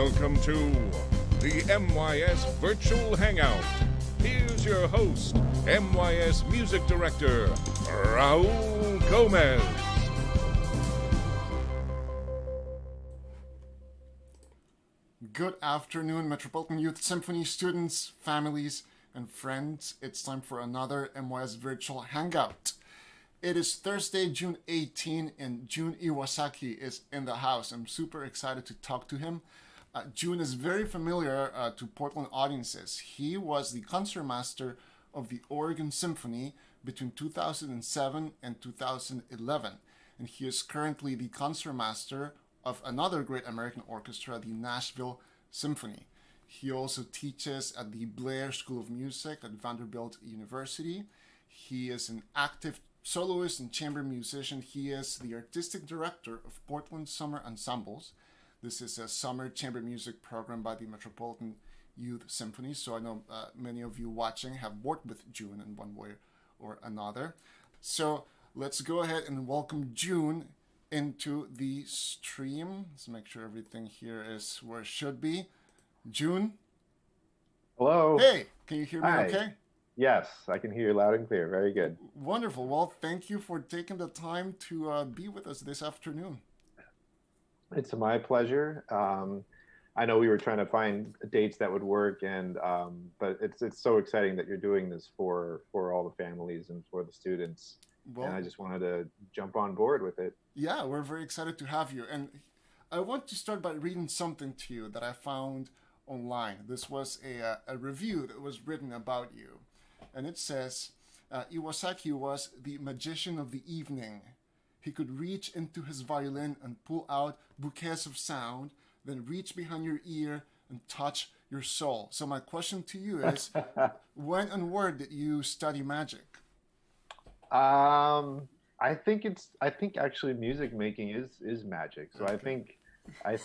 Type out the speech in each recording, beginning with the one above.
Welcome to the MYS Virtual Hangout. Here's your host, MYS Music Director, Raul Gomez. Good afternoon, Metropolitan Youth Symphony students, families, and friends. It's time for another MYS Virtual Hangout. It is Thursday, June 18, and Jun Iwasaki is in the house. I'm super excited to talk to him. Jun is very familiar to Portland audiences. He was the concertmaster of the Oregon Symphony between 2007 and 2011, and he is currently the concertmaster of another great American orchestra, the Nashville Symphony. He also teaches at the Blair School of Music at Vanderbilt University. He is an active soloist and chamber musician. He is the artistic director of Portland Summer Ensembles. This is a summer chamber music program by the Metropolitan Youth Symphony. So I know many of you watching have worked with Jun in one way or another. So let's go ahead and welcome Jun into the stream. Let's make sure everything here is where it should be. Jun? Hello. Hey, can you hear me okay? Yes, I can hear you loud and clear. Very good. Wonderful. Well, thank you for taking the time to be with us this afternoon. It's my pleasure. I know we were trying to find dates that would work, and but it's so exciting that you're doing this for all the families and for the students. Well, and I just wanted to jump on board with it. Yeah, we're very excited to have you. And I want to start by reading something to you that I found online. This was a review that was written about you. And it says, Iwasaki was the magician of the evening. He could reach into his violin and pull out bouquets of sound, then reach behind your ear and touch your soul. So my question to you is, when and where did you study magic? I think actually music making is magic. So I think I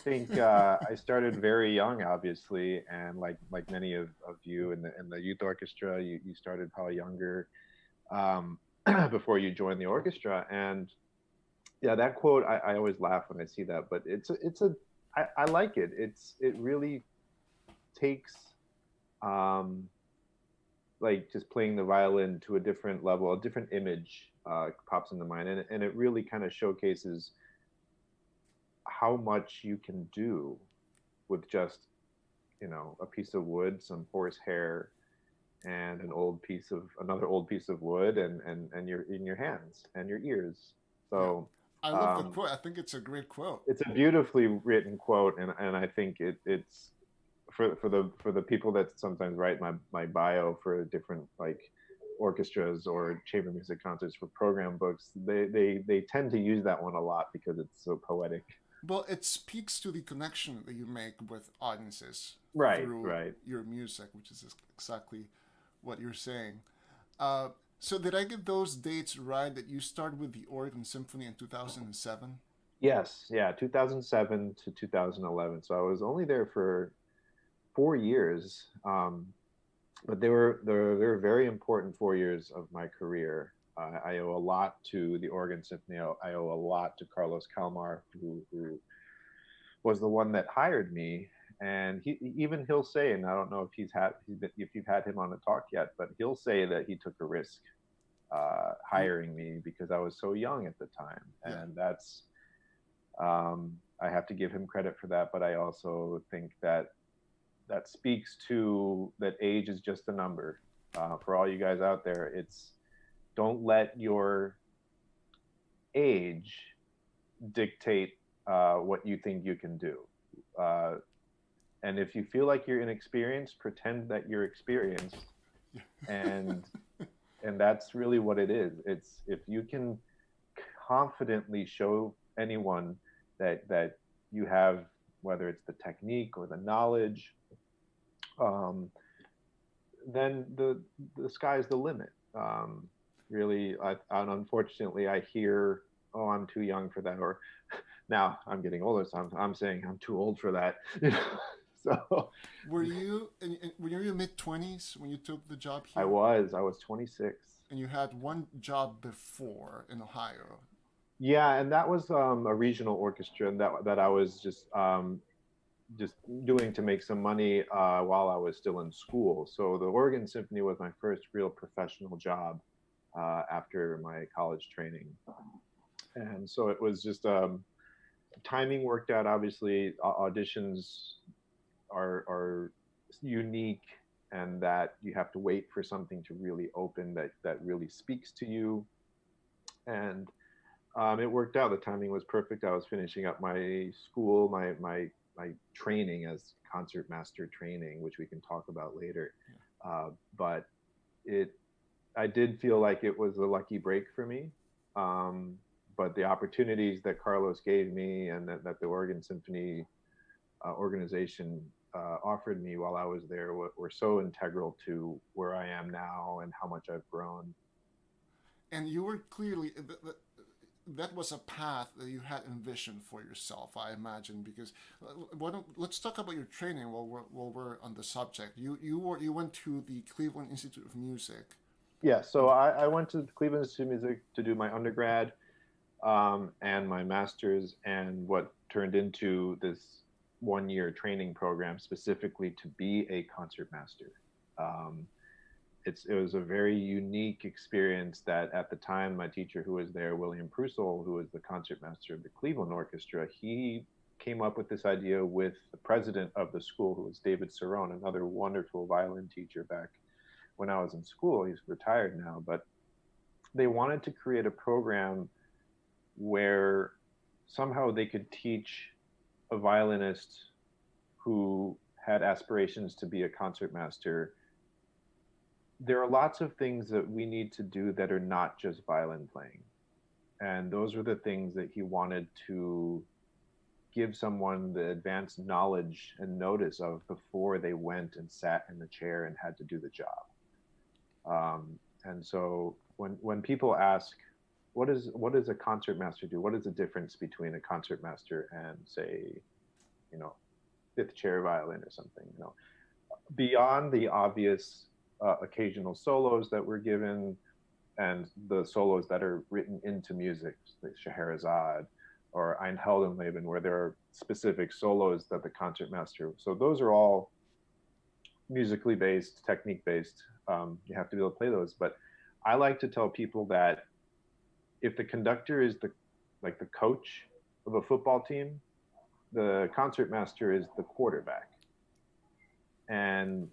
started very young, obviously, and like many of you in the youth orchestra, you started probably younger before you joined the orchestra. And yeah, that quote, I always laugh when I see that, but I like it. It really takes like just playing the violin to a different level, a different image pops into mind, and it really kind of showcases how much you can do with just, a piece of wood, some horsehair, and another old piece of wood, and your in your hands and your ears. So I love the quote. I think it's a great quote. It's a beautifully written quote, and I think it's for the people that sometimes write my bio for different like orchestras or chamber music concerts for program books. They tend to use that one a lot because it's so poetic. Well, it speaks to the connection that you make with audiences through your music, which is exactly what you're saying. So did I get those dates right, that you started with the Oregon Symphony in 2007? Yes, yeah, 2007 to 2011. So I was only there for 4 years, but they were very important 4 years of my career. I owe a lot to the Oregon Symphony. I owe a lot to Carlos Kalmar, who was the one that hired me. And he'll say, and I don't know if you've had him on a talk yet, but he'll say that he took a risk hiring me because I was so young at the time. And that's I have to give him credit for that. But I also think that speaks to that age is just a number. For all you guys out there, don't let your age dictate what you think you can do. And if you feel like you're inexperienced, pretend that you're experienced. And that's really what it is. It's if you can confidently show anyone that you have, whether it's the technique or the knowledge, then the sky's the limit. Really, unfortunately, I hear, "Oh, I'm too young for that," or now I'm getting older, so I'm saying I'm too old for that. So, were you in your mid-20s when you took the job here? I was 26. And you had one job before in Ohio. Yeah, and that was a regional orchestra, and that I was just just doing to make some money while I was still in school. So the Oregon Symphony was my first real professional job after my college training. And so it was just timing worked out. Obviously, auditions are unique, and that you have to wait for something to really open that really speaks to you. And it worked out. The timing was perfect. I was finishing up my school, my training as concertmaster training, which we can talk about later. But I did feel like it was a lucky break for me. But the opportunities that Carlos gave me and that the Oregon Symphony organization offered me while I was there were so integral to where I am now and how much I've grown. And you were clearly that was a path that you had envisioned for yourself, I imagine. Because let's talk about your training while we're on the subject. You went to the Cleveland Institute of Music. Yeah, so I went to the Cleveland Institute of Music to do my undergrad and my master's, and what turned into this 1-year training program specifically to be a concertmaster. It was a very unique experience that at the time my teacher who was there, William Prussell, who was the concertmaster of the Cleveland Orchestra, he came up with this idea with the president of the school, who was David Cerrone, another wonderful violin teacher back when I was in school. He's retired now, but they wanted to create a program where somehow they could teach a violinist who had aspirations to be a concertmaster. There are lots of things that we need to do that are not just violin playing. And those were the things that he wanted to give someone the advanced knowledge and notice of before they went and sat in the chair and had to do the job. And so when people ask, what does a concertmaster do? What is the difference between a concertmaster and, say, fifth chair violin or something? Beyond the obvious occasional solos that were given and the solos that are written into music, like Scheherazade or Ein Heldenleben, where there are specific solos that the concertmaster. So those are all musically based, technique based. You have to be able to play those. But I like to tell people that if the conductor is the coach of a football team, the concertmaster is the quarterback. And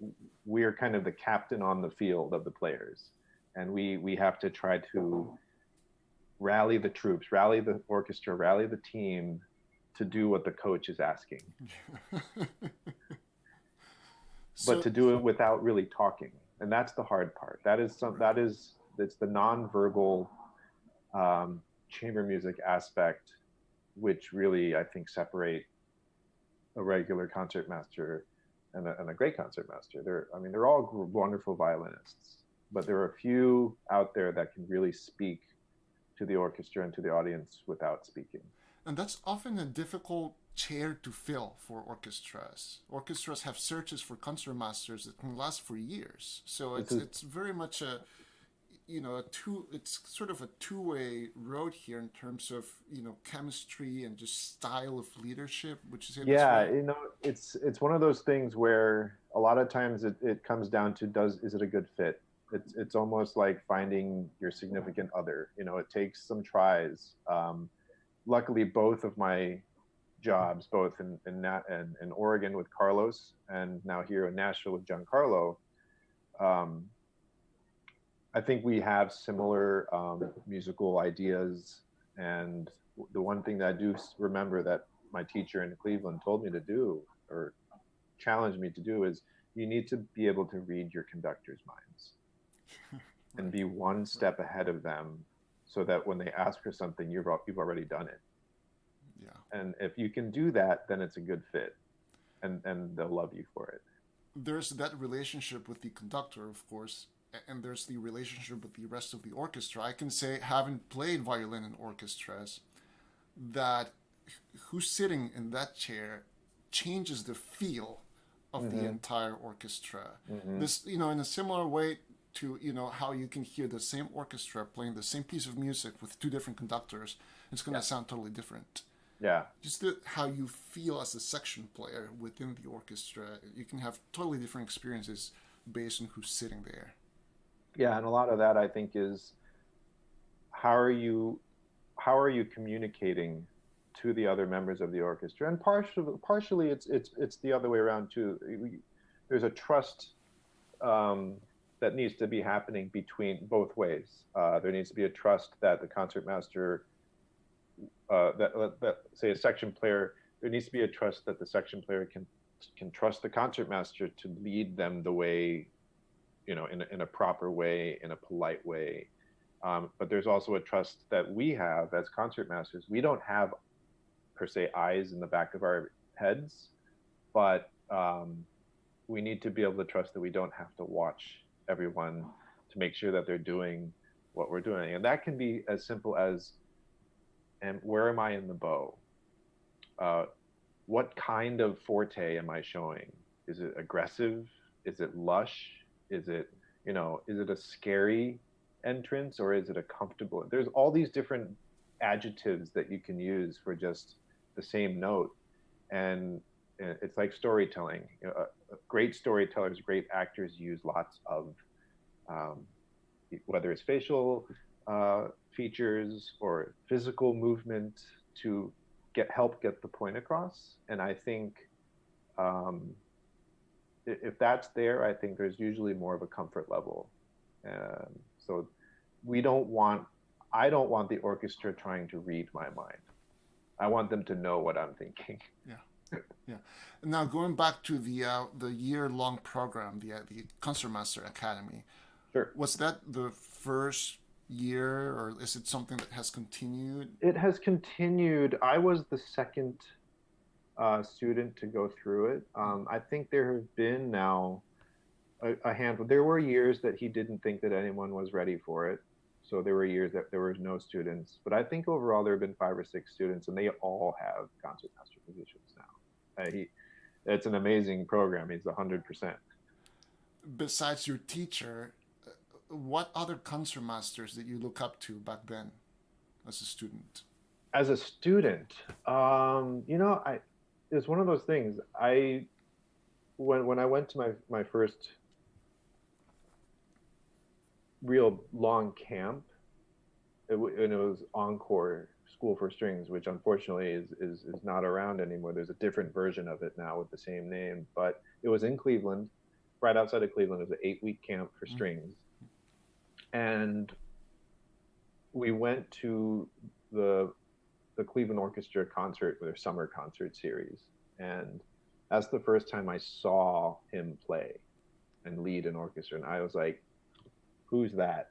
we are kind of the captain on the field of the players. And we have to try to rally the troops, rally the orchestra, rally the team to do what the coach is asking. But to do it without really talking. And that's the hard part. It's the nonverbal chamber music aspect, which really, I think, separate a regular concertmaster and a great concertmaster. They're all wonderful violinists, but there are a few out there that can really speak to the orchestra and to the audience without speaking. And that's often a difficult chair to fill for orchestras. Orchestras have searches for concertmasters that can last for years. So it's very much it's sort of a two-way road here in terms of chemistry and just style of leadership, which is it's one of those things where a lot of times it comes down to is it a good fit. It's almost like finding your significant other. It takes some tries. Luckily, both of my jobs, both in Oregon with Carlos and now here in Nashville with Giancarlo, I think we have similar musical ideas. And the one thing that I do remember that my teacher in Cleveland told me to do, or challenged me to do, is you need to be able to read your conductors' minds and be one step ahead of them, so that when they ask for something, you've already done it. Yeah. And if you can do that, then it's a good fit, and they'll love you for it. There's that relationship with the conductor, of course, and there's the relationship with the rest of the orchestra. I can say, having played violin in orchestras, that who's sitting in that chair changes the feel of the entire orchestra. This, in a similar way to, how you can hear the same orchestra playing the same piece of music with two different conductors, it's going to sound totally different. Yeah. Just how you feel as a section player within the orchestra. You can have totally different experiences based on who's sitting there. Yeah, and a lot of that I think is how are you communicating to the other members of the orchestra, and partially it's the other way around too. There's a trust that needs to be happening between both ways. There needs to be a trust that the concertmaster, that say a section player, there needs to be a trust that the section player can trust the concertmaster to lead them the way, in a proper way, in a polite way. But there's also a trust that we have as concertmasters. We don't have per se eyes in the back of our heads, but we need to be able to trust that we don't have to watch everyone to make sure that they're doing what we're doing. And that can be as simple as, and where am I in the bow? What kind of forte am I showing? Is it aggressive? Is it lush? Is it a scary entrance, or is it a comfortable? There's all these different adjectives that you can use for just the same note. And it's like storytelling. Great storytellers, great actors use lots of, whether it's facial features or physical movement to help get the point across. And I think if that's there, I think there's usually more of a comfort level. So I don't want the orchestra trying to read my mind. I want them to know what I'm thinking. Yeah. Yeah. Now going back to the year-long program, the Concertmaster Academy. Sure. Was that the first year, or is it something that has continued? It has continued. I was the second student to go through it. I think there have been now a handful. There were years that he didn't think that anyone was ready for it. So there were years that there were no students. But I think overall there have been 5 or 6 students, and they all have concertmaster positions now. It's an amazing program. He's 100%. Besides your teacher, what other concertmasters did you look up to back then as a student? As a student, it's one of those things. When I went to my first real long camp, and it was Encore School for Strings, which unfortunately is not around anymore. There's a different version of it now with the same name, but it was in Cleveland, right outside of Cleveland. It was an 8-week camp for strings, and we went to the Cleveland Orchestra concert, their summer concert series, and that's the first time I saw him play and lead an orchestra, and I was like, who's that?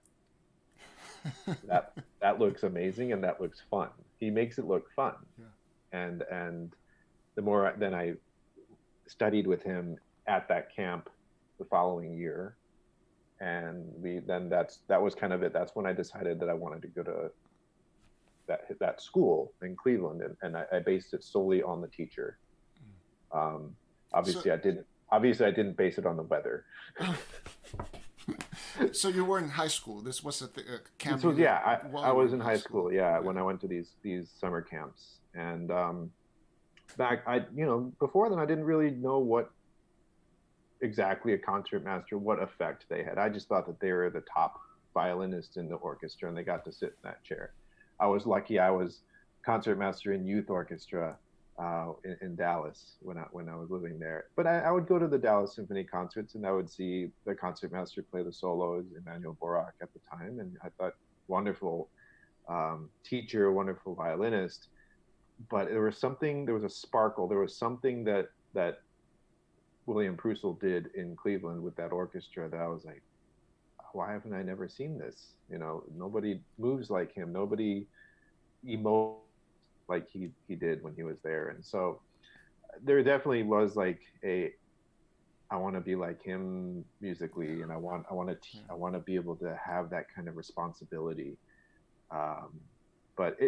that looks amazing, and that looks fun. He makes it look fun. Yeah. And the more then I studied with him at that camp the following year, and that was kind of it. That's when I decided that I wanted to go to that school in Cleveland, and I based it solely on the teacher. Obviously I didn't base it on the weather. So you were in high school. This was at the camp. I was in high school. Yeah, when I went to these summer camps, and before then I didn't really know what exactly a concertmaster, what effect they had. I just thought that they were the top violinist in the orchestra, and they got to sit in that chair. I was lucky. I was concertmaster in youth orchestra in Dallas when I was living there. But I would go to the Dallas Symphony concerts, and I would see the concertmaster play the solos, Emanuel Borak at the time, and I thought, wonderful teacher, wonderful violinist. But there was a sparkle, there was something that William Prussell did in Cleveland with that orchestra that I was like, why haven't I never seen this? Nobody moves like him. Nobody emotes like he did when he was there. And so there definitely was like I want to be like him musically, and I want to be able to have that kind of responsibility. But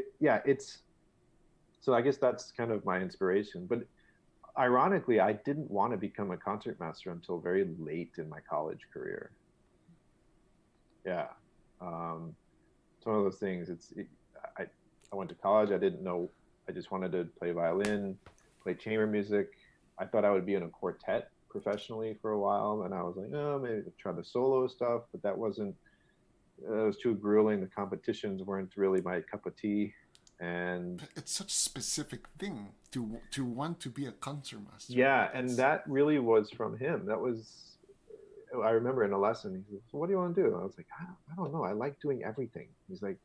so I guess that's kind of my inspiration. But ironically, I didn't want to become a concertmaster until very late in my college career. Yeah. It's one of those things. I went to college. I I just wanted to play violin, play chamber music. I thought I would be in a quartet professionally for a while, and I was like, oh, maybe try the solo stuff, but that wasn't. It was too grueling. The competitions weren't really my cup of tea, and It's such a specific thing to want to be a concertmaster. yeah, and that really was from him. That was, I remember in a lesson, he said, so what do you want to do? I was like, I don't know. I like doing everything. He's like,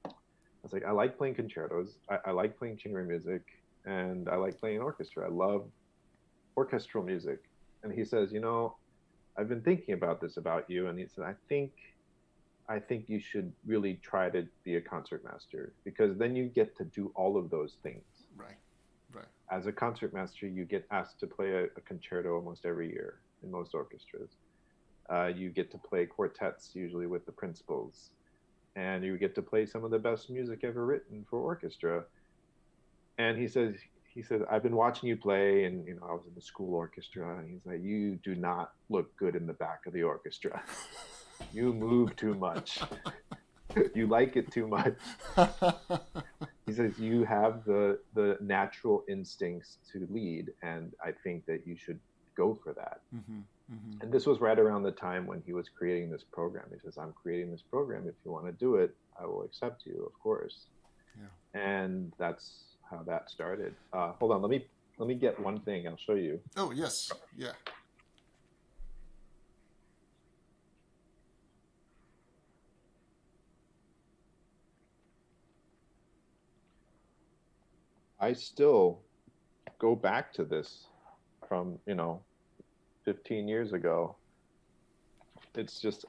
I was like, I like playing concertos. I like playing chamber music, and I like playing orchestra. I love orchestral music. And he says, I've been thinking about this about you. And he said, I think you should really try to be a concertmaster, because then you get to do all of those things. Right. As a concertmaster, you get asked to play a concerto almost every year in most orchestras. You get to play quartets, usually with the principals, and you get to play some of the best music ever written for orchestra. And he said, I've been watching you play, and I was in the school orchestra, and he's like, you do not look good in the back of the orchestra. You move too much. You like it too much. He says you have the natural instincts to lead, and I think that you should go for that. And this was right around the time when he was creating this program. He says, I'm creating this program. If you want to do it, I will accept you, of course. Yeah. And that's how that started. Hold on, let me get one thing. I'll show you. Oh, yes. Yeah. I still go back to this from 15 years ago. It's just,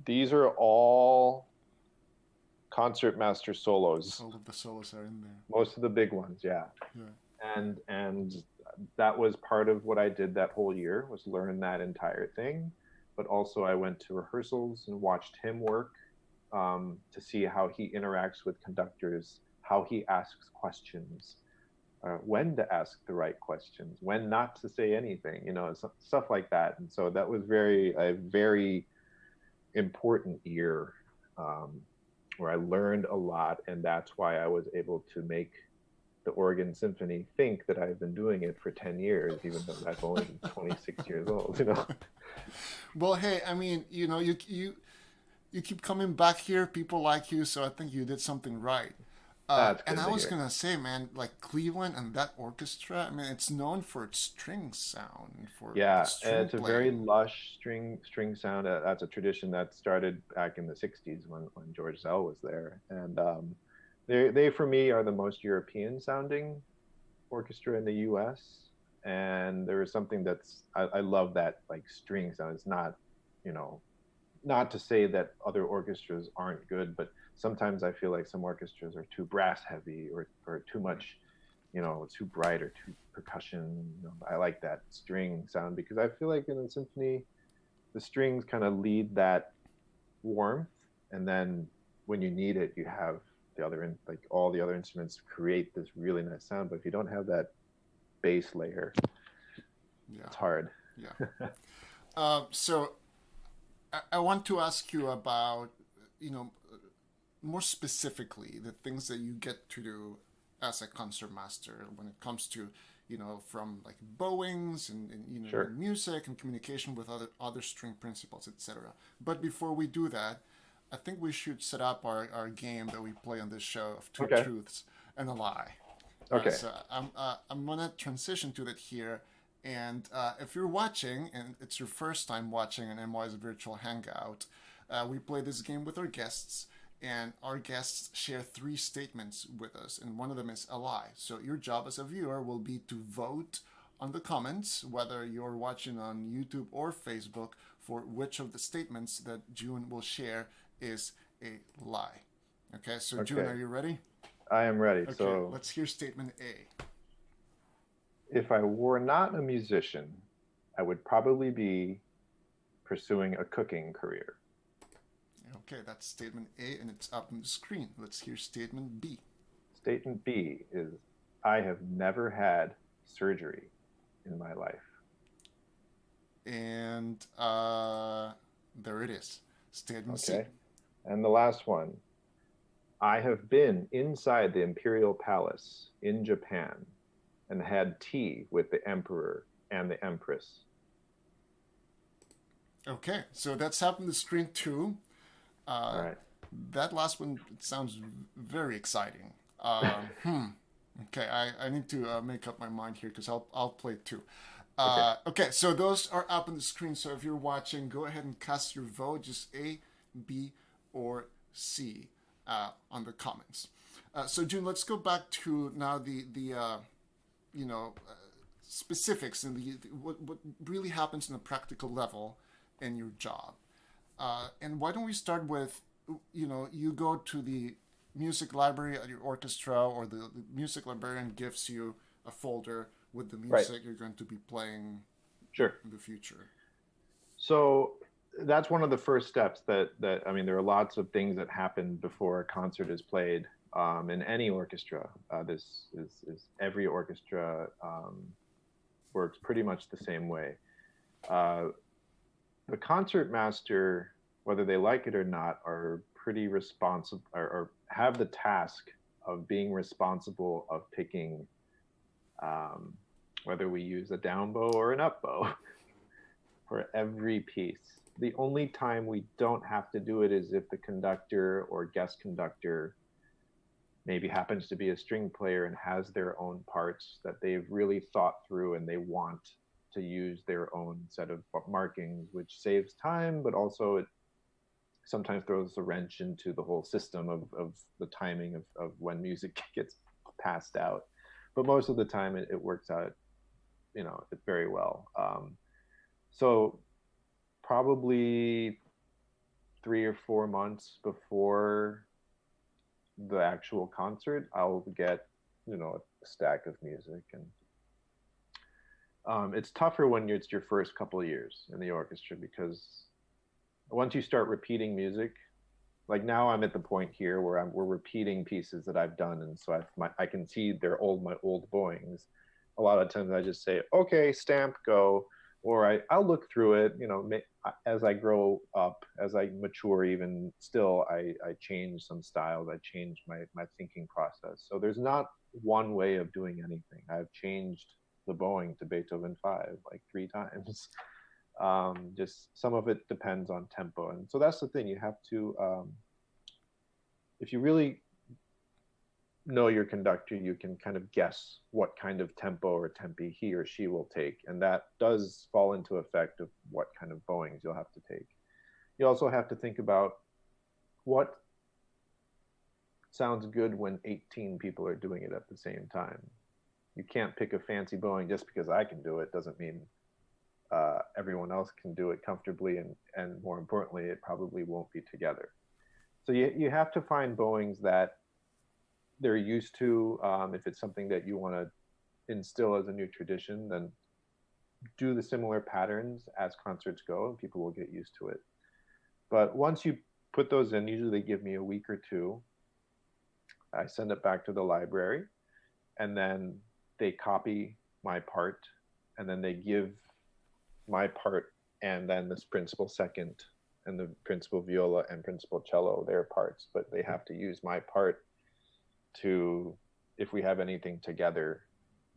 these are all concertmaster solos. All of the solos are in there. Most of the big ones, yeah. And that was part of what I did that whole year, was learn that entire thing. But also I went to rehearsals and watched him work, to see how he interacts with conductors, how he asks questions, when to ask the right questions, when not to say anything, stuff like that. And so that was a very important year, where I learned a lot, and that's why I was able to make the Oregon Symphony think that I've been doing it for 10 years, even though I've only been 26 years old, Well, hey, I mean, you keep coming back here. People like you, so I think you did something right. And I was gonna say, man, like Cleveland and that orchestra, I mean, it's known for its string sound, and it's a very lush string sound. That's a tradition that started back in the 60s when George Zell was there. And they for me are the most European sounding orchestra in the US. And there is something I love that, like, string sound. It's not, not to say that other orchestras aren't good, but sometimes I feel like some orchestras are too brass heavy or too much, too bright or too percussion. I like that string sound, because I feel like in a symphony, the strings kind of lead that warmth, and then when you need it, you have all the other instruments create this really nice sound. But if you don't have that bass layer, it's hard. Yeah. So I want to ask you about, more specifically, the things that you get to do as a concertmaster when it comes to, from like bowings and Sure. music and communication with other string principals, etc. But before we do that, I think we should set up our game that we play on this show of two truths and a lie. Okay. So I'm gonna transition to that here. And if you're watching, and it's your first time watching an MYS virtual hangout, we play this game with our guests, and our guests share 3 statements with us, and one of them is a lie. So your job as a viewer will be to vote on the comments, whether you're watching on YouTube or Facebook, for which of the statements that June will share is a lie. Okay, so June, are you ready? I am ready. Okay, So let's hear statement A. If I were not a musician, I would probably be pursuing a cooking career. Okay, that's statement A, and it's up on the screen. Let's hear statement B. Statement B is, I have never had surgery in my life. And there it is. Statement C. Okay. And the last one, I have been inside the Imperial Palace in Japan and had tea with the Emperor and the Empress. Okay, so that's up on the screen too. All Uh, right. that last one sounds very exciting. Okay, I need to make up my mind here because I'll play it too. Okay. Okay, so those are up on the screen. So if you're watching, go ahead and cast your vote, just A, B, or C on the comments. So June, let's go back to now the you know specifics and what really happens on a practical level in your job. And why don't we start with, you go to the music library at your orchestra, or the music librarian gives you a folder with the Right. music you're going to be playing Sure. in the future. So that's one of the first steps that I mean, there are lots of things that happen before a concert is played in any orchestra. This is every orchestra works pretty much the same way. Uh, the concertmaster, whether they like it or not, are pretty responsible or have the task of being responsible of picking um, whether we use a down bow or an up bow for every piece. The only time we don't have to do it is if the conductor or guest conductor maybe happens to be a string player and has their own parts that they've really thought through and they want to use their own set of markings, which saves time, but also it sometimes throws a wrench into the whole system of the timing of when music gets passed out. But most of the time it works out, very well. So probably 3 or 4 months before the actual concert, I'll get, a stack of music. And it's tougher when it's your first couple of years in the orchestra, because once you start repeating music, like now I'm at the point here where we're repeating pieces that I've done, and so I can see my old bowings. A lot of times I just say, okay, stamp, go, or I'll look through it. As I grow up, as I mature, even still, I change some styles, I change my thinking process. So there's not one way of doing anything. I've changed the bowing to Beethoven 5 like 3 times. Just some of it depends on tempo, and so that's the thing. You have to, if you really know your conductor, you can kind of guess what kind of tempo or tempi he or she will take, and that does fall into effect of what kind of bowings you'll have to take. You also have to think about what sounds good when 18 people are doing it at the same time. You can't pick a fancy bowing just because I can do it. Doesn't mean everyone else can do it comfortably, and more importantly, it probably won't be together. So you have to find bowings that they're used to. If it's something that you want to instill as a new tradition, then do the similar patterns as concerts go, and people will get used to it. But once you put those in, usually they give me a week or two. I send it back to the library, and then they copy my part, and then they give my part and then this principal second and the principal viola and principal cello their parts, but they have to use my part to, if we have anything together,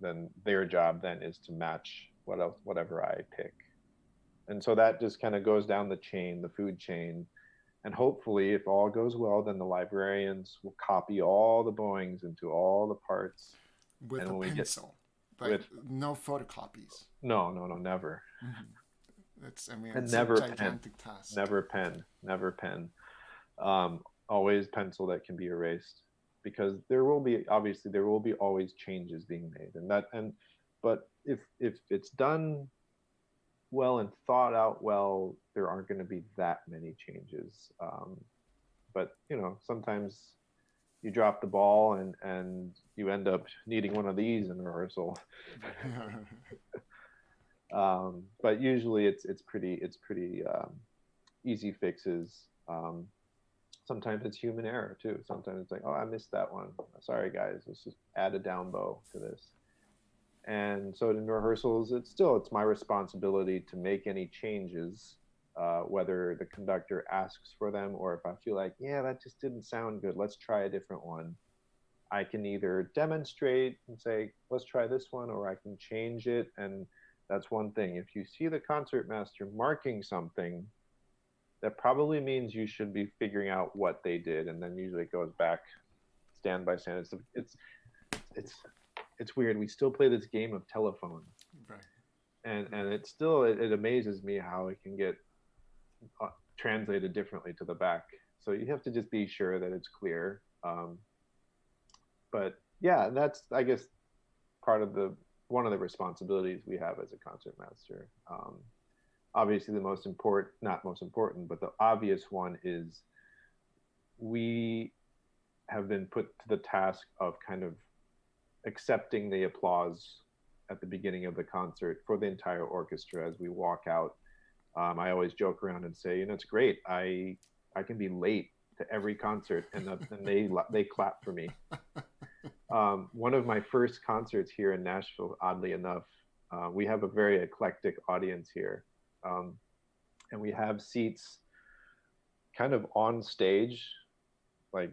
then their job then is to match whatever I pick. And so that just kind of goes down the chain, the food chain. And hopefully, if all goes well, then the librarians will copy all the bowings into all the parts. With and a when pencil. Get, Like, with no photocopies. no, never. Mm-hmm. And It's never a gigantic task. Never pen. Always pencil that can be erased, because there will be always changes being made, but if it's done well and thought out well, there aren't going to be that many changes. But sometimes you drop the ball and you end up needing one of these in rehearsal. But usually it's pretty easy fixes. Sometimes it's human error too. Sometimes it's like, oh, I missed that one. Sorry guys, let's just add a down bow to this. And so in rehearsals, it's my responsibility to make any changes whether the conductor asks for them or if I feel like, yeah, that just didn't sound good, let's try a different one. I can either demonstrate and say, let's try this one, or I can change it. And that's one thing. If you see the concertmaster marking something, that probably means you should be figuring out what they did. And then usually it goes back stand by stand. It's weird. We still play this game of telephone. Right. And it amazes me how it can get translated differently to the back. So you have to just be sure that it's clear. But yeah, that's, I guess, one of the responsibilities we have as a concertmaster. Obviously, not most important, but the obvious one is we have been put to the task of kind of accepting the applause at the beginning of the concert for the entire orchestra as we walk out. I always joke around and say, it's great. I can be late to every concert, and they clap for me. One of my first concerts here in Nashville, oddly enough, we have a very eclectic audience here, and we have seats kind of on stage, like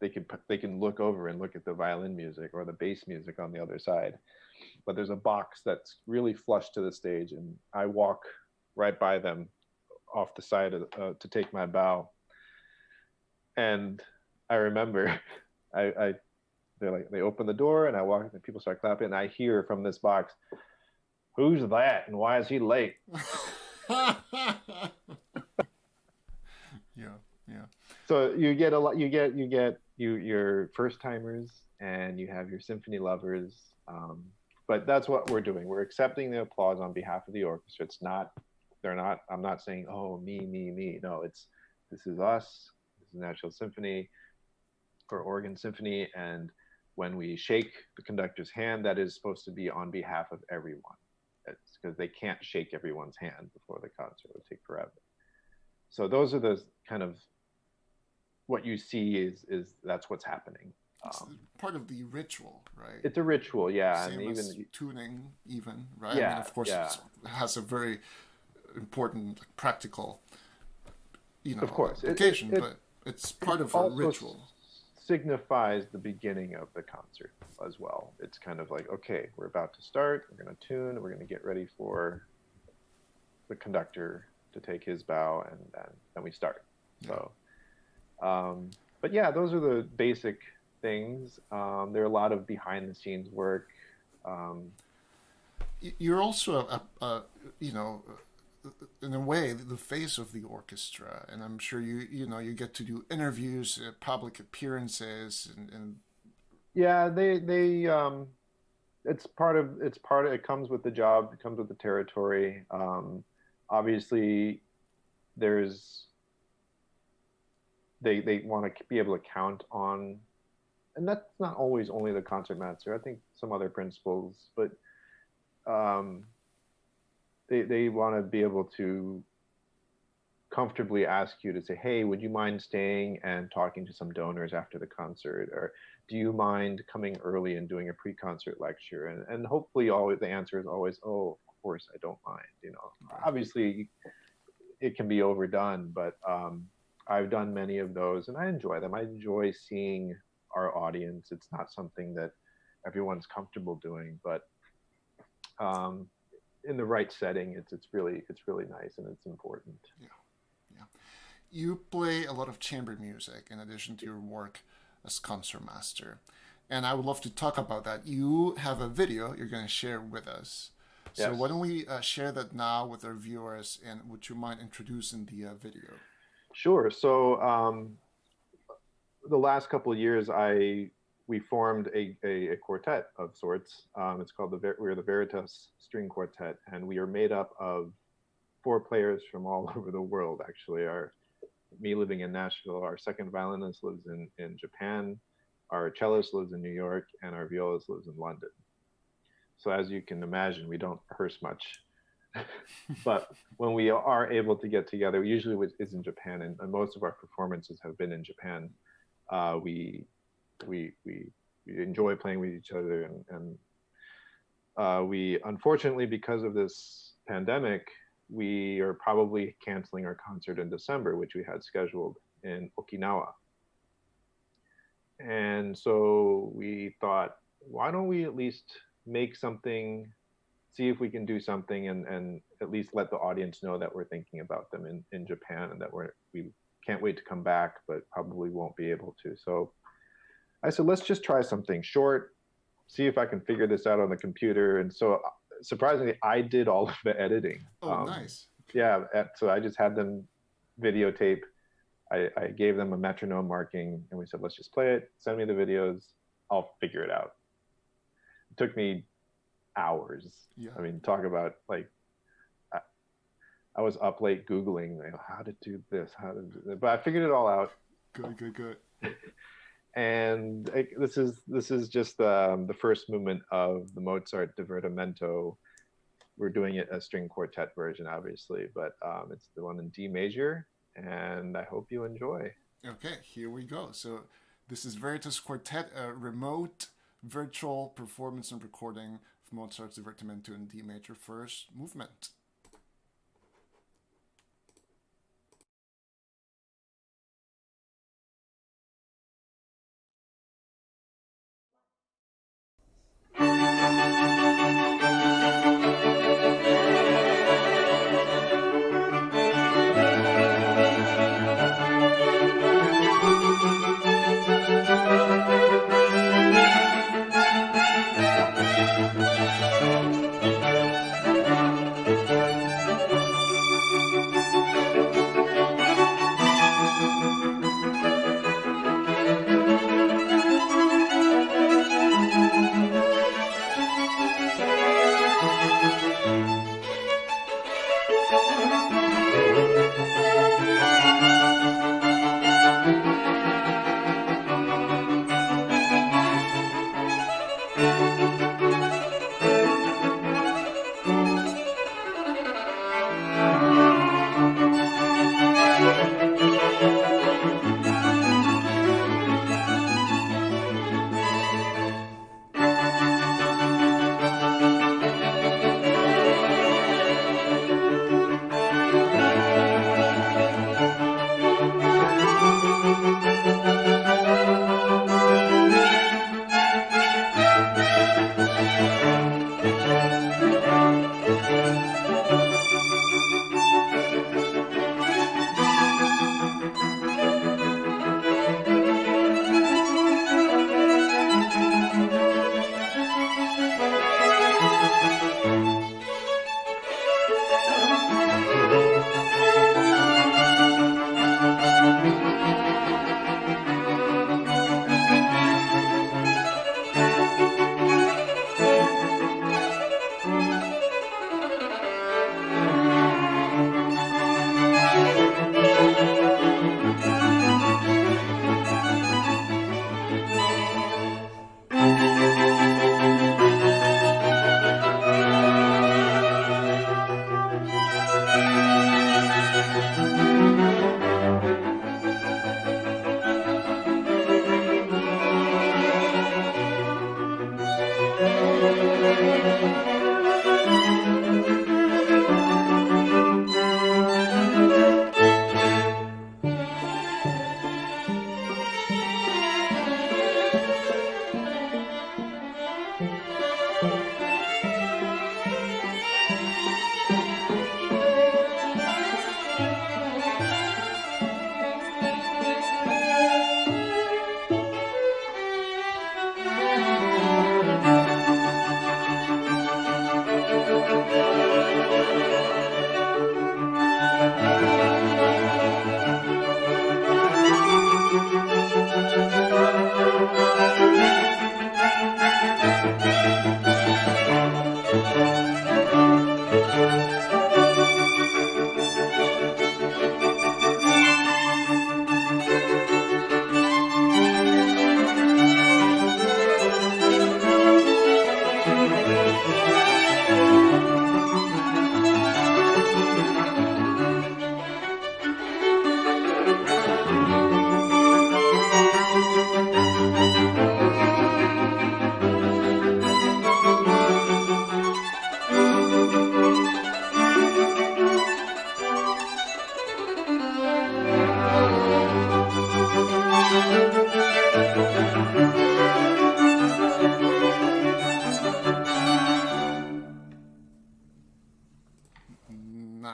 they can look over and look at the violin music or the bass music on the other side, but there's a box that's really flush to the stage, and I walk right by them off the side to take my bow. And I remember they open the door and I walk and people start clapping, and I hear from this box, "Who's that and why is he late?" Yeah. So you get a lot. You get your first timers, and you have your symphony lovers. But that's what we're doing. We're accepting the applause on behalf of the orchestra. I'm not saying, oh, me. No, this is us. This is Nashville Symphony or Oregon Symphony. And when we shake the conductor's hand, that is supposed to be on behalf of everyone. It's because they can't shake everyone's hand before the concert. It would take forever. So those are the kind of what you see is that's what's happening. It's part of the ritual, right? It's a ritual, yeah. Same and as tuning, even, right? Yeah, I mean, of course, yeah. it has a very important, practical, of course, occasion, but it's part of a ritual. Signifies the beginning of the concert as well. It's kind of like, okay, we're about to start. We're going to tune. We're going to get ready for the conductor to take his bow, and then we start. Yeah. So, but yeah, those are the basic things. There are a lot of behind the scenes work. You're also in a way the face of the orchestra, and I'm sure you get to do interviews, public appearances, and yeah, it comes with the job, it comes with the territory. Obviously they want to be able to count on, and that's not always only the concertmaster. I think some other principals, but they want to be able to comfortably ask you to say, hey, would you mind staying and talking to some donors after the concert? Or do you mind coming early and doing a pre-concert lecture? And hopefully the answer is always, oh, of course, I don't mind. Obviously it can be overdone, but I've done many of those and I enjoy them. I enjoy seeing our audience. It's not something that everyone's comfortable doing, but in the right setting, it's really nice and it's important. Yeah. You play a lot of chamber music in addition to your work as concertmaster, and I would love to talk about that. You have a video you're going to share with us. So yes. Why don't we share that now with our viewers, and would you mind introducing the video? Sure. So the last couple of years, we formed a quartet of sorts. It's called we're the Veritas String Quartet, and we are made up of 4 players from all over the world. Actually, me living in Nashville, our second violinist lives in Japan, our cellist lives in New York, and our violist lives in London. So as you can imagine, we don't rehearse much. But when we are able to get together, usually it's in Japan, and most of our performances have been in Japan. We enjoy playing with each other, and we unfortunately, because of this pandemic, we are probably canceling our concert in December, which we had scheduled in Okinawa. And so we thought, why don't we at least make something, see if we can do something, and at least let the audience know that we're thinking about them in Japan, and that we can't wait to come back, but probably won't be able to. So I said, let's just try something short, see if I can figure this out on the computer. And so surprisingly, I did all of the editing. Oh, nice. Yeah, so I just had them videotape. I gave them a metronome marking, and we said, let's just play it, send me the videos, I'll figure it out. It took me hours. Yeah. I mean, talk about like, I was up late Googling how to do this, but I figured it all out. Good. And this is just the first movement of the Mozart Divertimento. We're doing it a string quartet version, obviously, but it's the one in D major, and I hope you enjoy. Okay, here we go. So this is Veritas Quartet, a remote virtual performance and recording of Mozart's Divertimento in D major, first movement.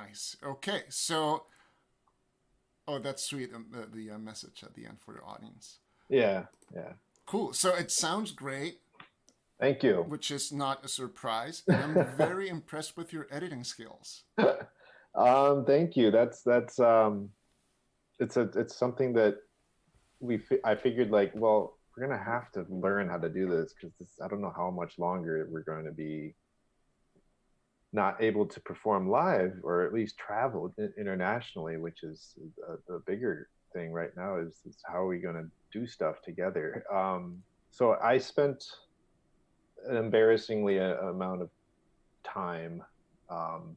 Nice. Okay, so oh, that's sweet. The message at the end for the audience. Yeah, yeah. Cool. So it sounds great, Thank you. which is not a surprise, and I'm very impressed with your editing skills. Thank you. That's it's something that I figured like, well, we're gonna have to learn how to do this because I don't know how much longer we're going to be not able to perform live or at least travel internationally, which is the bigger thing right now is how are we going to do stuff together. So I spent an embarrassingly amount of time um,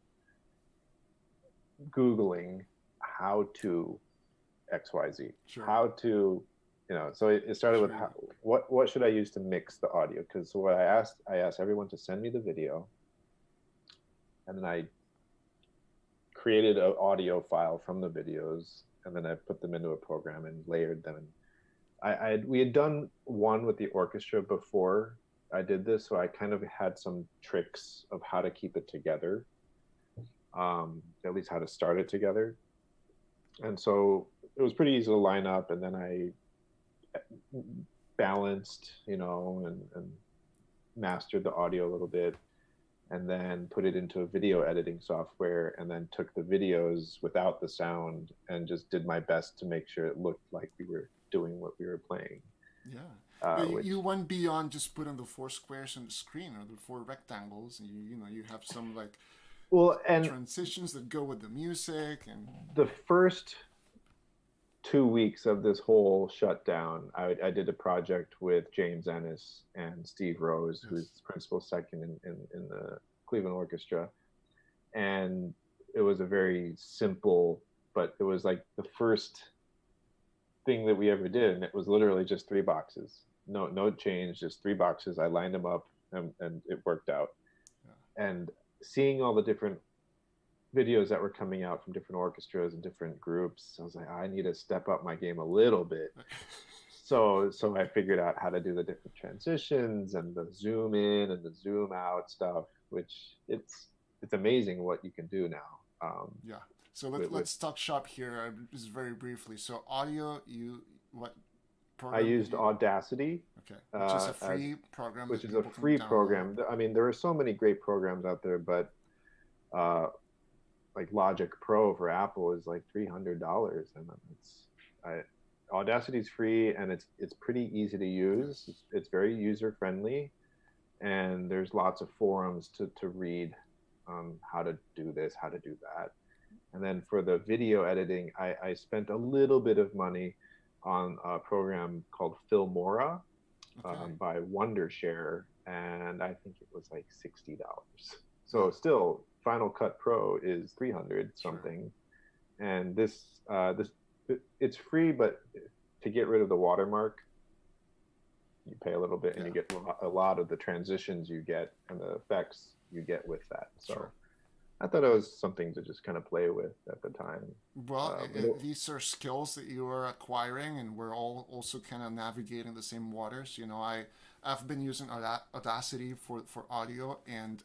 Googling how to XYZ, Sure. how to, so it started Sure. with what should I use to mix the audio? Because what I asked everyone to send me the video, and then I created an audio file from the videos, and then I put them into a program and layered them. We had done one with the orchestra before I did this, so I kind of had some tricks of how to keep it together, at least how to start it together. And so it was pretty easy to line up, and then I balanced, and mastered the audio a little bit, and then put it into a video editing software, and then took the videos without the sound and just did my best to make sure it looked like we were doing what we were playing. Yeah. But you which, went beyond just putting the four squares on the screen or the four rectangles, and you have some like and transitions that go with the music. And the first 2 weeks of this whole shutdown, I did a project with James Ennis and Steve Rose, who's principal second in the Cleveland Orchestra. And it was a very simple, but it was like the first thing that we ever did. And it was literally just 3 boxes. No change, just 3 boxes. I lined them up and it worked out. Yeah. And seeing all the different videos that were coming out from different orchestras and different groups, I was like, I need to step up my game a little bit. So I figured out how to do the different transitions and the zoom in and the zoom out stuff, which it's amazing what you can do now. Yeah. So let's talk shop here just very briefly. So audio, what program? I used Audacity. Okay. Which is a free program. Which is a free program. I mean, there are so many great programs out there, but like Logic Pro for Apple is like $300, and Audacity is free, and it's pretty easy to use. It's very user friendly, and there's lots of forums to read how to do this, how to do that. And then for the video editing, I spent a little bit of money on a program called Filmora by Wondershare, and I think it was like $60. So still, Final Cut Pro is 300 something, sure. And this it's free, but to get rid of the watermark, you pay a little bit, and you get a lot of the transitions you get and the effects you get with that. So sure. I thought it was something to just kind of play with at the time. Well, these are skills that you are acquiring, and we're all also kind of navigating the same waters. I've been using Audacity for audio, and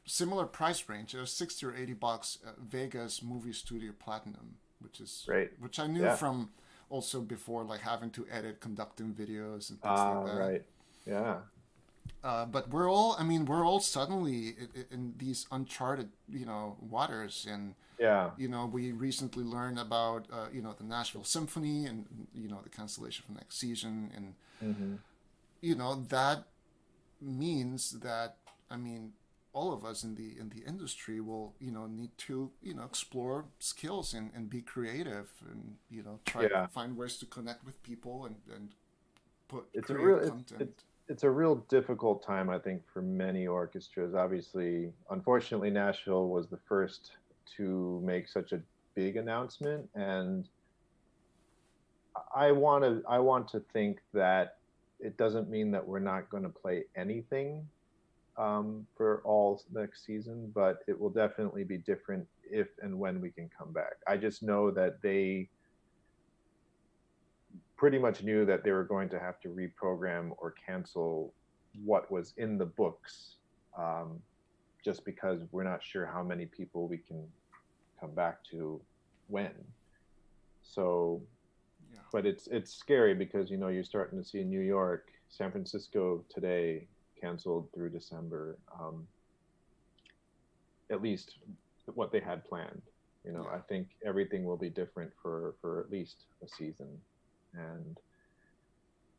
similar price range. It was $60 or $80. Vegas Movie Studio Platinum, which is great. Which I knew from also before, like having to edit conducting videos and things like that. Right. Yeah. But we're all suddenly in these uncharted, waters, and we recently learned about the Nashville Symphony and the cancellation for next season, and that means that all of us in the industry will need to explore skills and be creative, and try to find ways to connect with people and create content. It's a real difficult time, I think, for many orchestras. Obviously, unfortunately, Nashville was the first to make such a big announcement, and I want to think that it doesn't mean that we're not going to play anything for all next season, but it will definitely be different if and when we can come back. I just know that they pretty much knew that they were going to have to reprogram or cancel what was in the books, just because we're not sure how many people we can come back to when. So, Yeah. but it's scary because you're starting to see New York, San Francisco today canceled through December, at least what they had planned. Yeah. I think everything will be different for at least a season,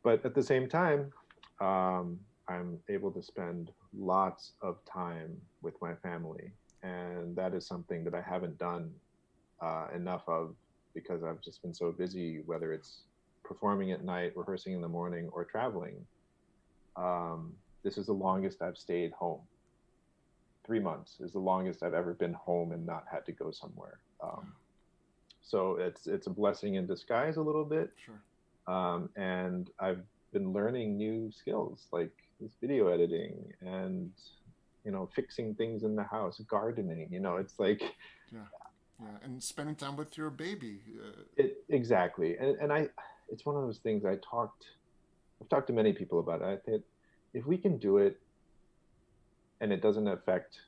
but at the same time, I'm able to spend lots of time with my family, and that is something that I haven't done enough of because I've just been so busy, whether it's performing at night, rehearsing in the morning, or traveling. This is the longest I've stayed home. 3 months is the longest I've ever been home and not had to go somewhere. So it's a blessing in disguise a little bit. Sure. And I've been learning new skills like this video editing and fixing things in the house, gardening. It's like Yeah, and spending time with your baby. Exactly, and it's one of those things I've talked to many people about it. I think if we can do it and it doesn't affect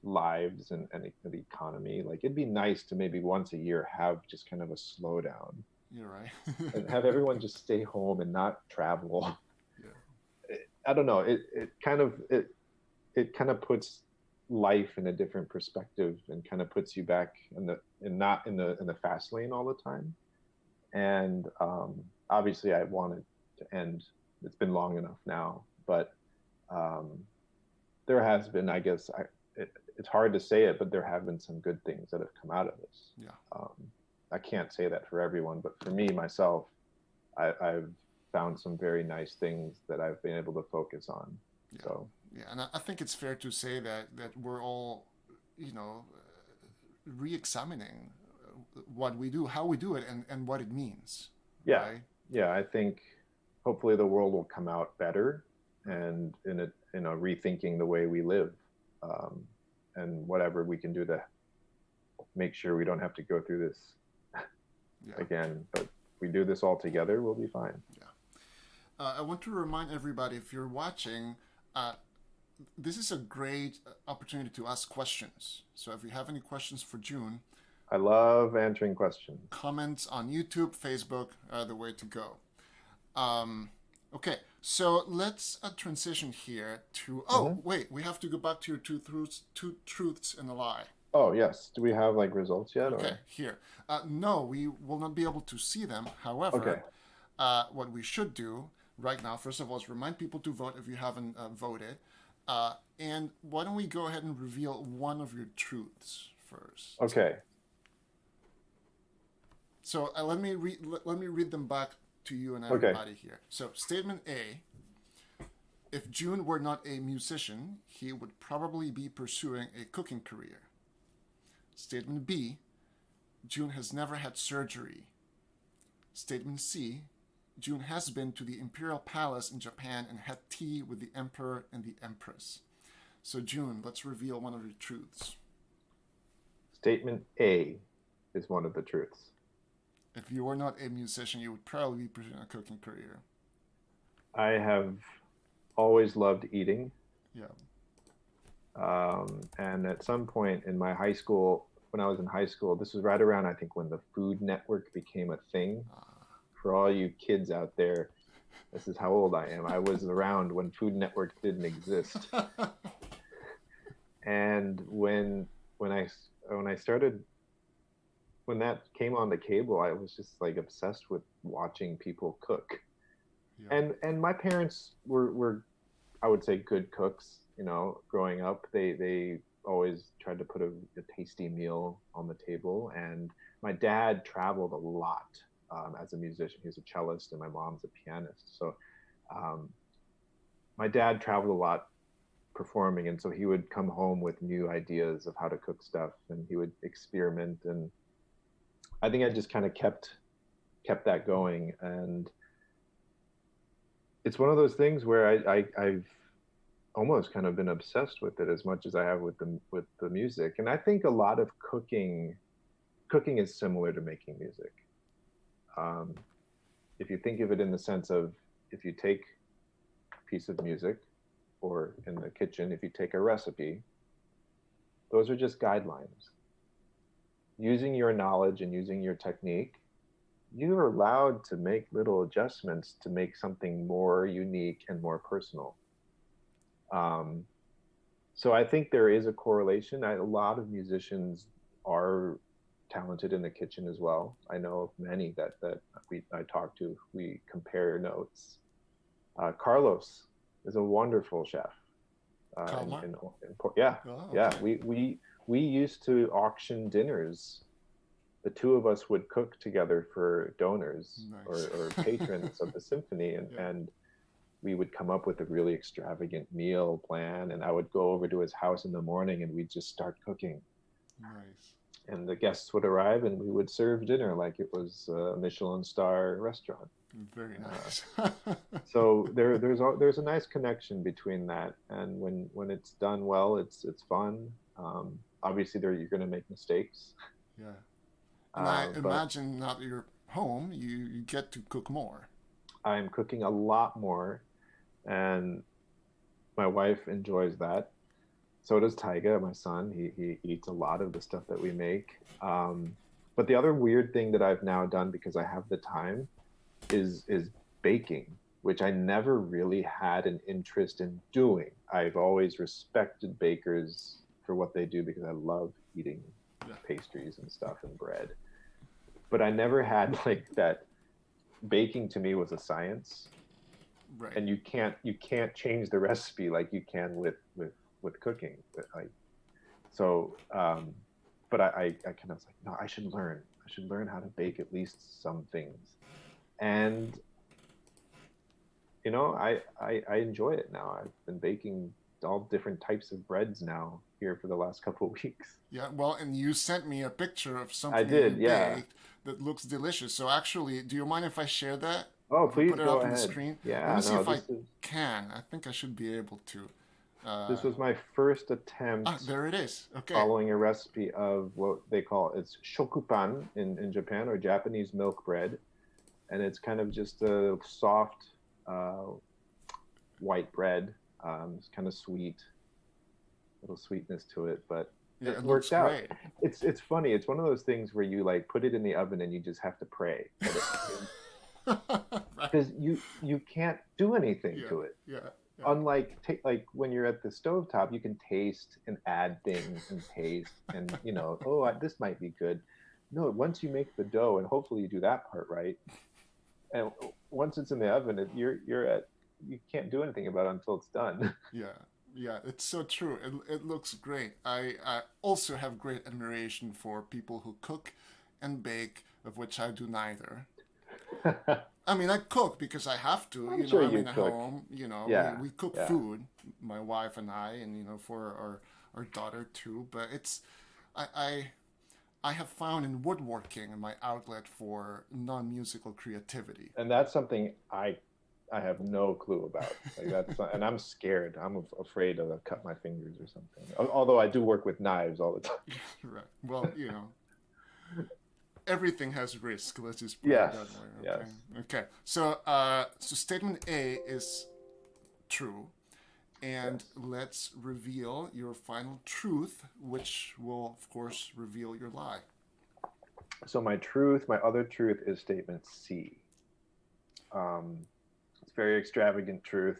lives and the economy, like it'd be nice to maybe once a year have just kind of a slowdown. You're right. And have everyone just stay home and not travel. Yeah. I don't know. It kind of puts life in a different perspective and kind of puts you back not in the fast lane all the time. And obviously, I wanted to end. It's been long enough now, but there has been, I guess, it's hard to say it, but there have been some good things that have come out of this. Yeah. I can't say that for everyone, but for me, myself, I've found some very nice things that I've been able to focus on. Yeah. So yeah, and I think it's fair to say that we're all, re-examining what we do, how we do it, and what it means. Yeah, right? yeah. I think hopefully the world will come out better, and in it, rethinking the way we live, and whatever we can do to make sure we don't have to go through this again. But if we do this all together, we'll be fine. Yeah. I want to remind everybody, if you're watching, this is a great opportunity to ask questions. So if you have any questions for June, I love answering questions. Comments on YouTube, Facebook are the way to go. Okay, so let's transition here to... Oh, wait, we have to go back to your two truths and a lie. Oh, yes. Do we have results yet? Okay, here. No, we will not be able to see them. However, what we should do right now, first of all, is remind people to vote if you haven't voted. And why don't we go ahead and reveal one of your truths first? Okay. So let me read them back to you and everybody here. So statement A: if June were not a musician, he would probably be pursuing a cooking career. Statement B: June has never had surgery. Statement C: June has been to the Imperial Palace in Japan and had tea with the Emperor and the Empress. So June, let's reveal one of your truths. Statement A is one of the truths. If you were not a musician, you would probably be pursuing a cooking career. I have always loved eating. Yeah. And at some point in my high school, when I was in high school, this was right around, I think, when the Food Network became a thing. For all you kids out there, this is how old I am. I was around when Food Network didn't exist. And when that came on the cable, I was just obsessed with watching people cook. Yeah. And my parents were, I would say, good cooks. Growing up, they always tried to put a tasty meal on the table. And my dad traveled a lot as a musician. He was a cellist, and my mom's a pianist. So my dad traveled a lot performing, and so he would come home with new ideas of how to cook stuff, and he would experiment. And I think I just kind of kept that going. And it's one of those things where I've almost kind of been obsessed with it as much as I have with the music. And I think a lot of cooking is similar to making music. If you think of it in the sense of, if you take a piece of music, or in the kitchen, if you take a recipe, those are just guidelines. using your knowledge and using your technique, you're allowed to make little adjustments to make something more unique and more personal. Um, so I think there is a correlation. A lot of musicians are talented in the kitchen as well. I know of many that I talk to. We compare notes. Carlos is a wonderful chef. Kalmar? Yeah, Oh, yeah. okay. We used to auction dinners. The two of us would cook together for donors Nice. or patrons of the symphony, Yeah, and we would come up with a really extravagant meal plan. And I would go over to his house in the morning, and we'd just start cooking. nice. And the guests would arrive, and we would serve dinner like it was a Michelin star restaurant. Very Uh, nice. so there's a nice connection between that, and when it's done well, it's fun. Obviously, there you're going to make mistakes, Yeah. And I but imagine now that you're home, you get to cook more. I'm cooking a lot more, and my wife enjoys that. So does Taiga, my son. He eats a lot of the stuff that we make. But the other weird thing that I've now done because I have the time is baking, which I never really had an interest in doing. I've always respected bakers for what they do because I love eating Yeah. pastries and stuff and bread. But I never had like that. Baking to me was a science, Right. and you can't change the recipe like you can with cooking. But but I kind of was like, no, I should learn how to bake at least some things. And I enjoy it now. I've been baking all different types of breads now here for the last couple of weeks. Yeah, well, and you sent me a picture of I something that you did, yeah. baked that looks delicious. So actually, do you mind if I share that? Oh, If I put please it go up on the ahead. screen? Let Yeah, me see no, if I can. I think I should be able to. this Uh, was my first attempt there it is. Okay. following a recipe of what they call it's shokupan in Japan, or Japanese milk bread, and it's kind of just a soft uh, white bread. It's kind of sweet, little sweetness to it, but Yeah, it it looks worked out. great. It's funny. It's one of those things where you like put it in the oven and you just have to pray that Right. because you can't do anything Yeah, to it. yeah, yeah. Unlike like when you're at the stovetop, you can taste and add things and taste and this might be good. No, once you make the dough, and hopefully you do that part right, and once it's in the oven, you can't do anything about it until it's done. Yeah, yeah, it's so true. It looks great. I also have great admiration for people who cook and bake, of which I do neither. I mean, I cook because I have to. I'm sure I'm you in a cook. home. Yeah, We cook yeah. food, my wife and I, and for our daughter too. But I, I I have found in woodworking my outlet for non-musical creativity. And that's something I have no clue about. Like and I'm scared. I'm afraid to cut my fingers or something. Although I do work with knives all the time. Right. Well, everything has risk. Let's just put it Yes, that way. yes, Okay. Okay. So statement A is true, and yes. let's reveal your final truth, which will, of course, reveal your lie. So my other truth is statement C. Um, it's very extravagant truth.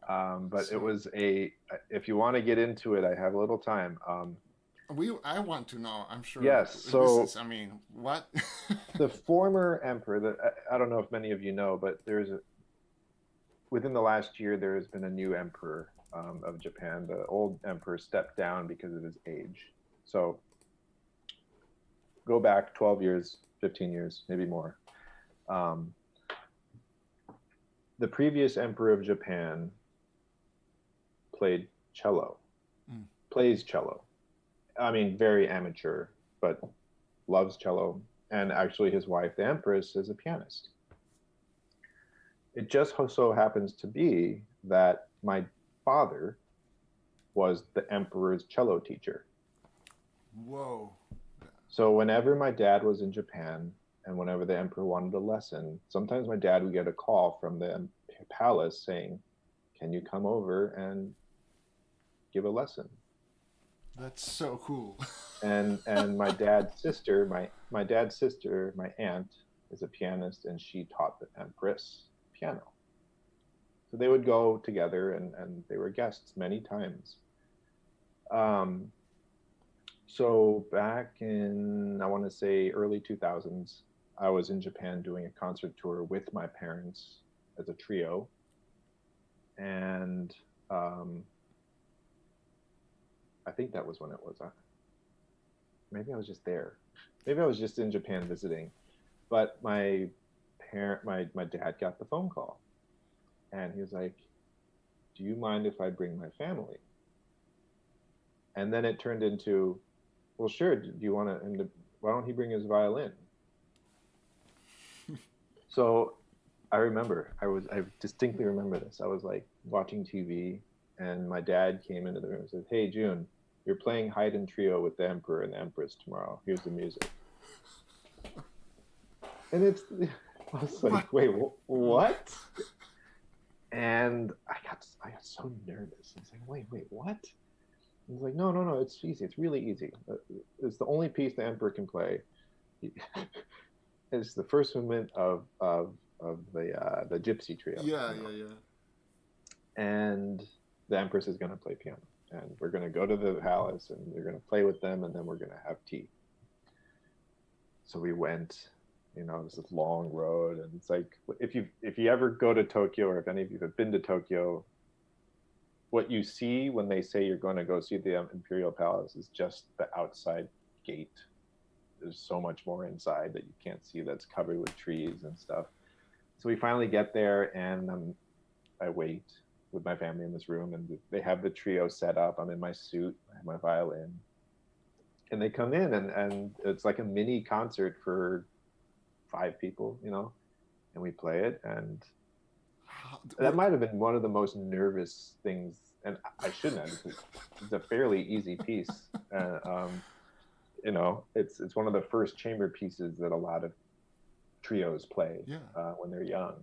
But it So was if you want to get into it, I have a little time. I want to know. I'm sure Yes, this so is. I mean, what? the former emperor, I don't know if many of you know, but within the last year, there has been a new emperor of Japan. The old emperor stepped down because of his age. So go back 12 years, 15 years, maybe more. Um, the previous emperor of Japan played cello, Mm. plays cello. I mean, very amateur, but loves cello. And actually, his wife, the empress, is a pianist. It just so happens to be that my father was the emperor's cello teacher. Whoa. So whenever my dad was in Japan and whenever the emperor wanted a lesson, sometimes my dad would get a call from the palace saying, "Can you come over and give a lesson?" That's so cool. And my dad's sister, my aunt, is a pianist, and she taught the Empress piano. So they would go together, and they were guests many times. Um, so back in, I want to say, early 2000s, I was in Japan doing a concert tour with my parents as a trio, and um, I think that was when it was. Maybe I was just there. Maybe I was just in Japan visiting. But my dad got the phone call, and he was like, "Do you mind if I bring my family?" And then it turned into, "Well, sure. Do you want him to? Why don't he bring his violin?" So I distinctly remember this. I was like watching TV, and my dad came into the room and said, "Hey, June, you're playing Haydn Trio with the Emperor and the Empress tomorrow. Here's the music." And I was like, "Wait, what?" And I got so nervous. I was like, "Wait, what?" He's like, "No, no, no, it's easy. It's really easy. It's the only piece the Emperor can play. It's the first movement of the Gypsy Trio. Yeah, You know? yeah, yeah. And the Empress is going to play piano, and we're going to go to the palace, and we're going to play with them, and then we're going to have tea." So we went. It was this long road, and it's like, if you ever go to Tokyo, or if any of you have been to Tokyo, what you see when they say you're going to go see the Imperial Palace is just the outside gate. There's so much more inside that you can't see, that's covered with trees and stuff. So we finally get there, and I wait with my family in this room, and they have the trio set up. I'm in my suit, I have my violin, and they come in, and it's like a mini concert for 5 people, and we play it, and that might have been one of the most nervous things, and I shouldn't have. It's a fairly easy piece. It's one of the first chamber pieces that a lot of trios play when they're young.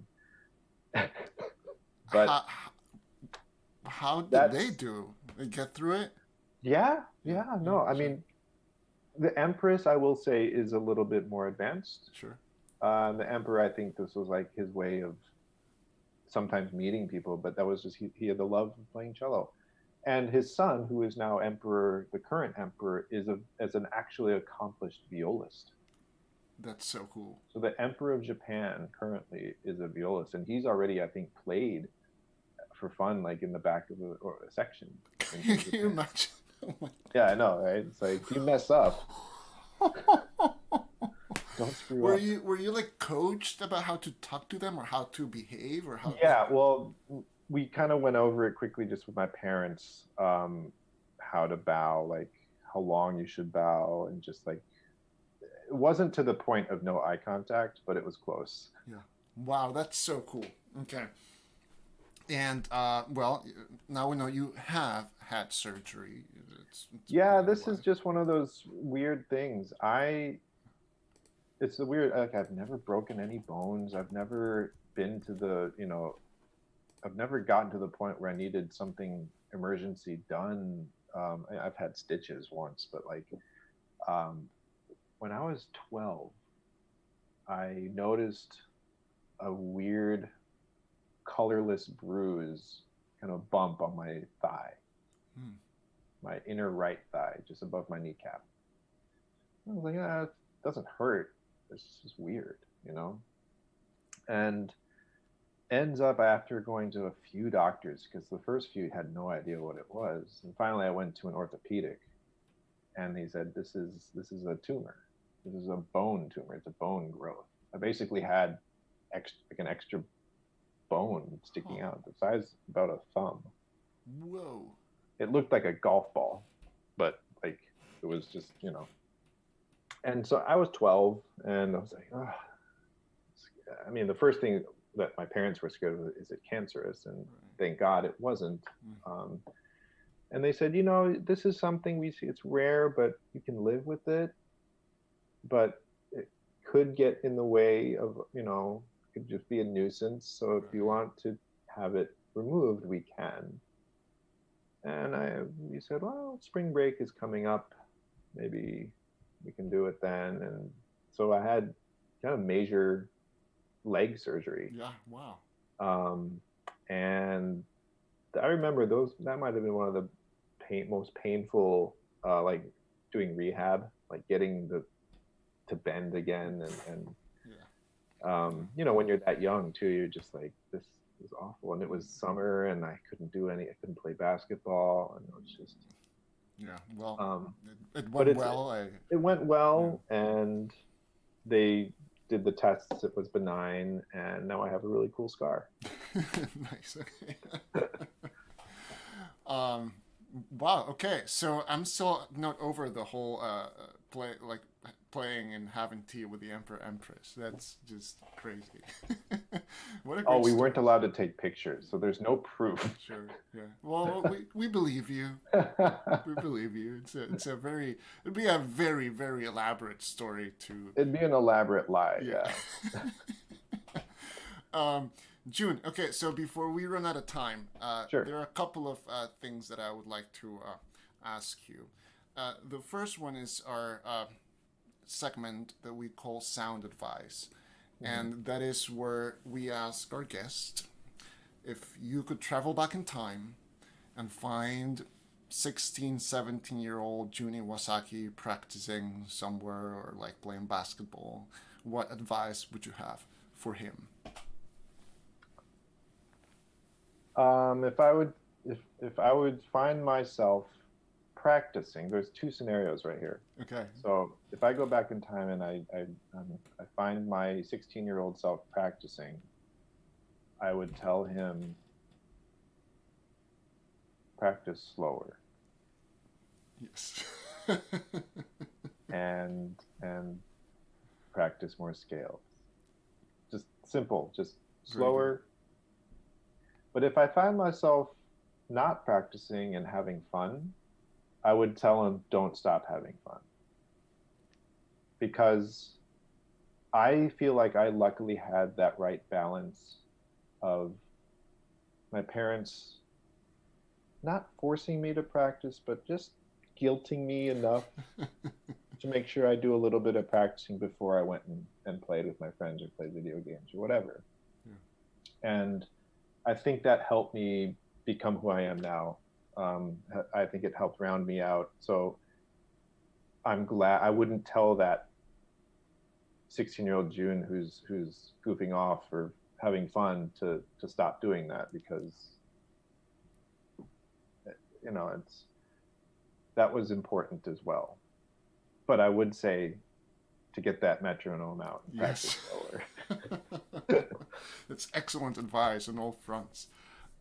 But how did they do? They get through it? Yeah, no. I mean, the Empress, I will say, is a little bit more advanced. Sure. The Emperor, I think this was like his way of sometimes meeting people, but that was just he had the love of playing cello. And his son, who is now emperor, the current emperor, is an actually accomplished violist. That's so cool. So the Emperor of Japan currently is a violist, and he's already, I think, played for fun, like in the back of a section. Can you imagine? Yeah, I know, right? It's like, if you mess up, don't screw up. Were you like coached about how to talk to them, or how to behave, or how? Yeah, well, we kind of went over it quickly just with my parents, how to bow, like how long you should bow, and just like, it wasn't to the point of no eye contact, but it was close. Yeah. Wow, that's so cool. Okay. And well, now we know you have had surgery. Yeah, this is just one of those weird things. It's a weird, like, I've never broken any bones. I've never been to I've never gotten to the point where I needed something emergency done. I've had stitches once, but like, when I was 12, I noticed a weird colorless bruise, kind of bump on my thigh, my inner right thigh, just above my kneecap. I was like, it doesn't hurt. It's just weird, And ends up, after going to a few doctors, because the first few had no idea what it was, and finally I went to an orthopedic, and he said, this is a tumor. This is a bone tumor. It's a bone growth. I basically had an extra bone sticking out, the size about a thumb. Whoa. It looked like a golf ball, but like, it was just, And so I was 12, and I was like, oh. I mean, the first thing that my parents were scared of is it cancerous, and thank God it wasn't. And they said, this is something we see, it's rare, but you can live with it, but it could get in the way of, it could just be a nuisance. So if you want to have it removed, we can. And we said, well, spring break is coming up. Maybe we can do it then. And so I had kind of major leg surgery. Yeah. Wow. Um, and I remember that might have been one of the most painful, like doing rehab, like getting to bend again. And Yeah. when you're that young too, you're just like, this is awful. And it was summer and I couldn't play basketball. And it was just, Yeah. Well, it but went well. it went well, and they did the tests. It was benign, and now I have a really cool scar. Nice. Okay. Wow. Okay. So I'm still not over the whole playing and having tea with the Emperor Empress. That's just crazy. What a great We story. weren't allowed to take pictures, so there's no proof. Sure. Yeah. Well, we believe you. We believe you. It'd be a very, very elaborate story to. It'd be an elaborate lie. Yeah. June. Okay, so before we run out of time, Sure. There are a couple of things that I would like to ask you. The first one is our segment that we call Sound Advice. And that is where we ask our guest if you could travel back in time and find 16, 17-year-old Jun Iwasaki practicing somewhere or like playing basketball, what advice would you have for him? If I would find myself practicing, there's two scenarios right here. Okay. So if I go back in time and I find my 16-year-old self practicing, I would tell him, practice slower. Yes. and practice more scales. Just simple, just slower. But if I find myself not practicing and having fun, I would tell him, don't stop having fun. Because I feel like I luckily had that right balance of my parents not forcing me to practice, but just guilting me enough to make sure I do a little bit of practicing before I went and played with my friends or played video games or whatever. Yeah. And I think that helped me become who I am now. I think it helped round me out. So I'm glad I wouldn't tell that 16-year-old June who's goofing off or having fun to stop doing that, because that was important as well. But I would say to get that metronome out and practice slower. That's excellent advice on all fronts.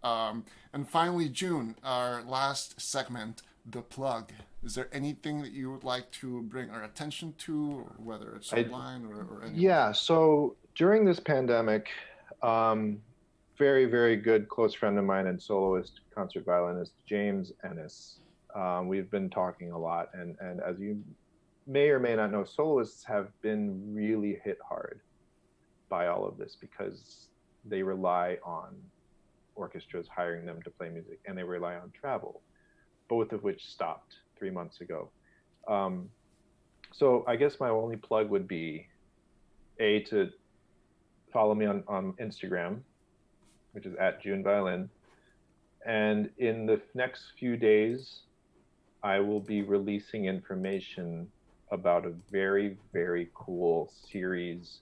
And finally, June, our last segment, the plug. Is there anything that you would like to bring our attention to, whether it's online or anything? Yeah, so during this pandemic, very, very good close friend of mine and soloist, concert violinist, James Ennis, we've been talking a lot. And as you may or may not know, soloists have been really hit hard by all of this because they rely on orchestras hiring them to play music, and they rely on travel, both of which stopped 3 months ago. So I guess my only plug would be to follow me on Instagram, which is @JuneViolin. And in the next few days, I will be releasing information about a very, very cool series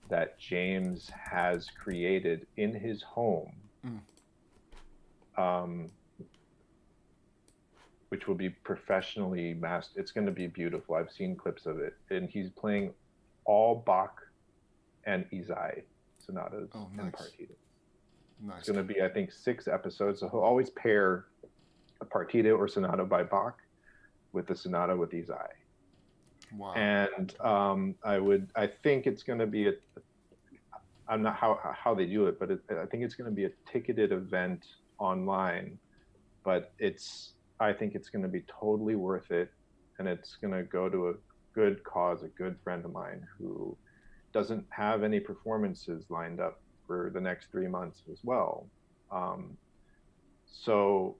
that James has created in his home, which will be professionally mastered. It's going to be beautiful. I've seen clips of it. And he's playing all Bach and Izai sonatas and partitas. Nice. It's going to be, I think, 6 episodes. So he'll always pair a partita or sonata by Bach with the sonata with Izai. Wow. And I think it's going to be I'm not how they do it, but I think it's going to be a ticketed event online, but I think it's going to be totally worth it. And it's going to go to a good cause, a good friend of mine who doesn't have any performances lined up for the next 3 months as well. So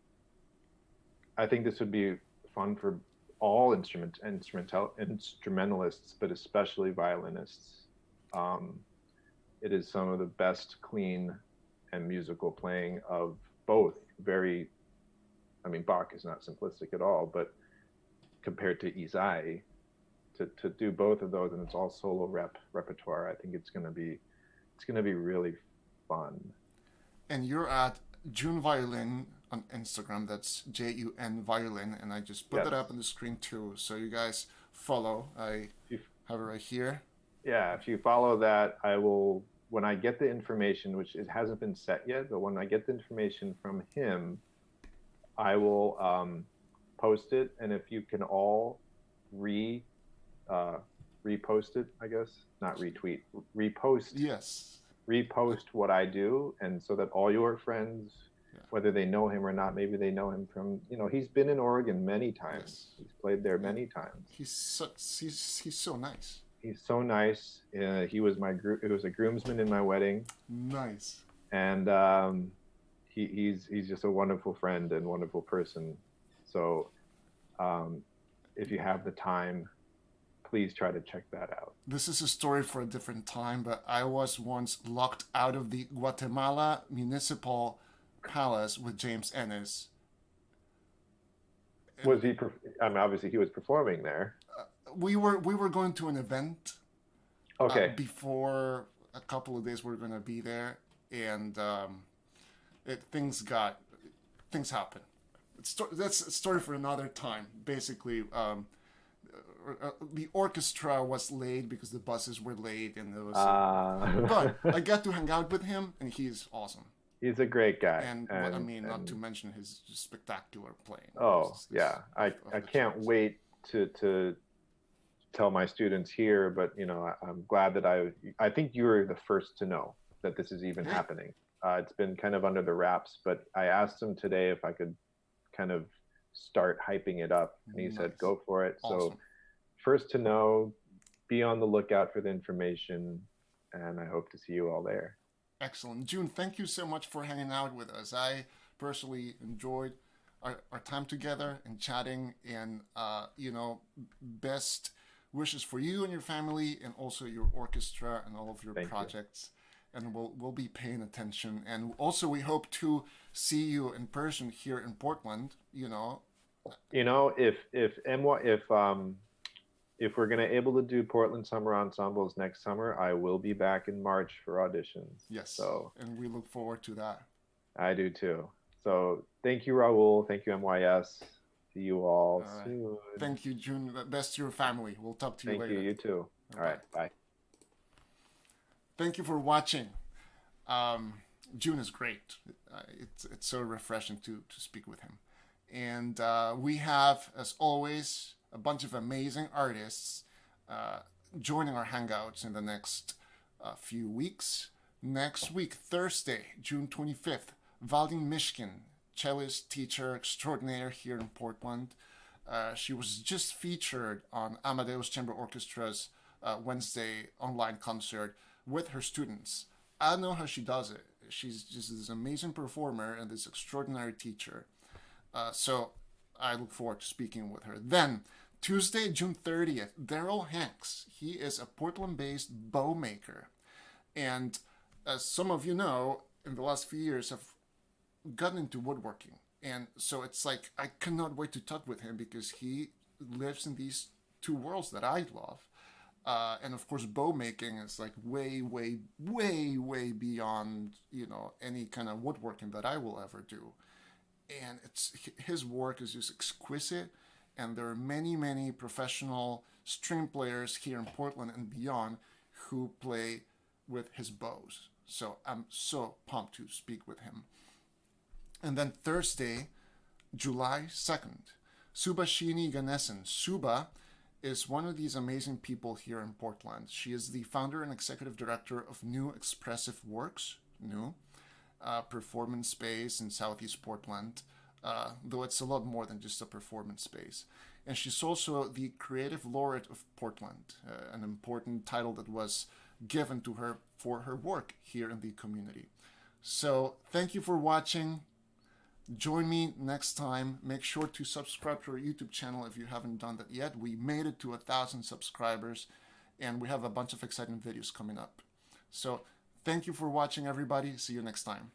I think this would be fun for all instrumentalists, but especially violinists. Um, it is some of the best clean and musical playing of both very, I mean, Bach is not simplistic at all, but compared to Izai, to do both of those, and it's all solo repertoire, I think it's going to be really fun. And you're at June Violin on Instagram. That's Jun Violin, and I just put Yes. that up on the screen too, so you guys follow. I have it right here. Yeah, if you follow that, I will, when I get the information, which it hasn't been set yet, but when I get the information from him, I will post it, and if you can all repost it, I guess, not retweet, repost. Yes. Repost what I do, and so that all your friends, whether they know him or not, maybe they know him from, he's been in Oregon many times. Yes. He's played there many times. He's so nice. He's so nice. He was it was a groomsman in my wedding. Nice. And he's just a wonderful friend and wonderful person. So if you have the time, please try to check that out. This is a story for a different time, but I was once locked out of the Guatemala Municipal Palace with James Ennis. Was he? I mean, obviously he was performing there. We were going to an event. Okay. Before a couple of days, we were going to be there, and things happened. That's a story for another time. Basically, the orchestra was late because the buses were late, and it was. But I got to hang out with him, and he's awesome. He's a great guy, and not to mention his spectacular playing. Yeah, I can't wait to tell my students here, but I'm glad that I think you were the first to know that this is even happening. It's been kind of under the wraps, but I asked him today if I could kind of start hyping it up, and he said go for it. Awesome. So first to know, be on the lookout for the information, and I hope to see you all there. Excellent. June, thank you so much for hanging out with us. I personally enjoyed our time together and chatting, and best wishes for you and your family, and also your orchestra and all of your projects. And we'll be paying attention. And also, we hope to see you in person here in Portland. If we're gonna able to do Portland Summer Ensembles next summer, I will be back in March for auditions. Yes. And we look forward to that. I do too. So thank you, Raul. Thank you, MYS. See you all soon. Thank you, June. Best to your family. We'll talk to you later. Thank you. You too. All right. Bye. Thank you for watching. June is great. It's so refreshing to speak with him. And we have, as always, a bunch of amazing artists joining our Hangouts in the next few weeks. Next week, Thursday, June 25th, Valdin Mishkin, cellist teacher extraordinaire here in Portland. She was just featured on Amadeus Chamber Orchestra's Wednesday online concert with her students. I don't know how she does it. She's just this amazing performer and this extraordinary teacher. So I look forward to speaking with her. Then, Tuesday, June 30th, Daryl Hanks. He is a Portland-based bow maker. And as some of you know, in the last few years, I've gotten into woodworking. And so it's like, I cannot wait to talk with him because he lives in these two worlds that I love. And of course, bow making is like way, way, way, way beyond, any kind of woodworking that I will ever do. And his work is just exquisite. And there are many, many professional string players here in Portland and beyond who play with his bows. So I'm so pumped to speak with him. And then Thursday, July 2nd, Subhashini Ganesan. Suba is one of these amazing people here in Portland. She is the founder and executive director of New Expressive Works, performance space in Southeast Portland, though it's a lot more than just a performance space. And she's also the creative laureate of Portland, an important title that was given to her for her work here in the community. So thank you for watching. Join me next time. Make sure to subscribe to our YouTube channel if you haven't done that yet. We made it to 1,000 subscribers, and we have a bunch of exciting videos coming up. So thank you for watching, everybody. See you next time.